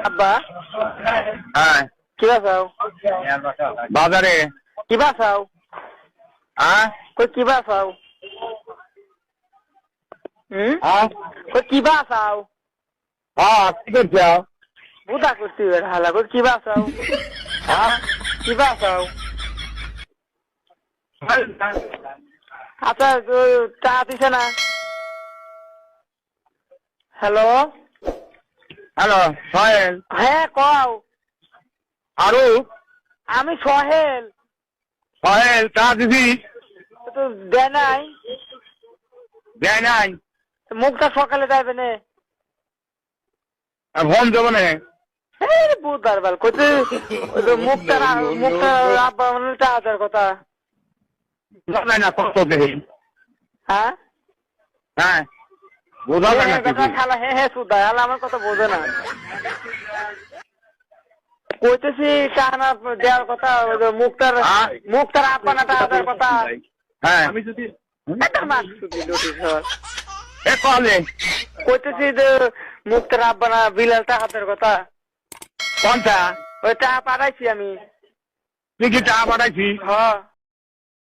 আব্বা হ্যাঁ কি বাসাও বাজারে কি বাসাও হ্যাঁ কই কি বাসাও হ্যাঁ কই কি বাসাও হ্যাঁ কি করছো বুদা করছি হালা কই কি বাসাও হ্যাঁ কি বাসাও আচ্ছা চা দিছে না হ্যালো হ্যালো সোহেল হ্যাঁ কও আরু আমি সোহেল সোহেল চা দিছি তো দেয় নাই দেয় নাই মুখটা সকালে যাইবে না ফোন দেবো না বুধার বাল কইতে মুখটা আব্বা মানে টাকার কথা জানাই না কত দেখি হ্যাঁ হ্যাঁ বোঝা যায় না কিছু খালা হ্যাঁ সুদা হালা আমার কথা বোঝে না কইতেছি কানা দেওয়ার কথা মুখটার আব্বা না টাকার কথা হ্যাঁ আমি যদি একটা মাছ শুধু নোটিশ হওয়ার এ কলে কইতেছি যে মুখটার আব্বা না বিলাল টাকার কথা কোনটা ওই টাকা পাঠাইছি আমি তুই কি চা পাঠাইছি হ্যাঁ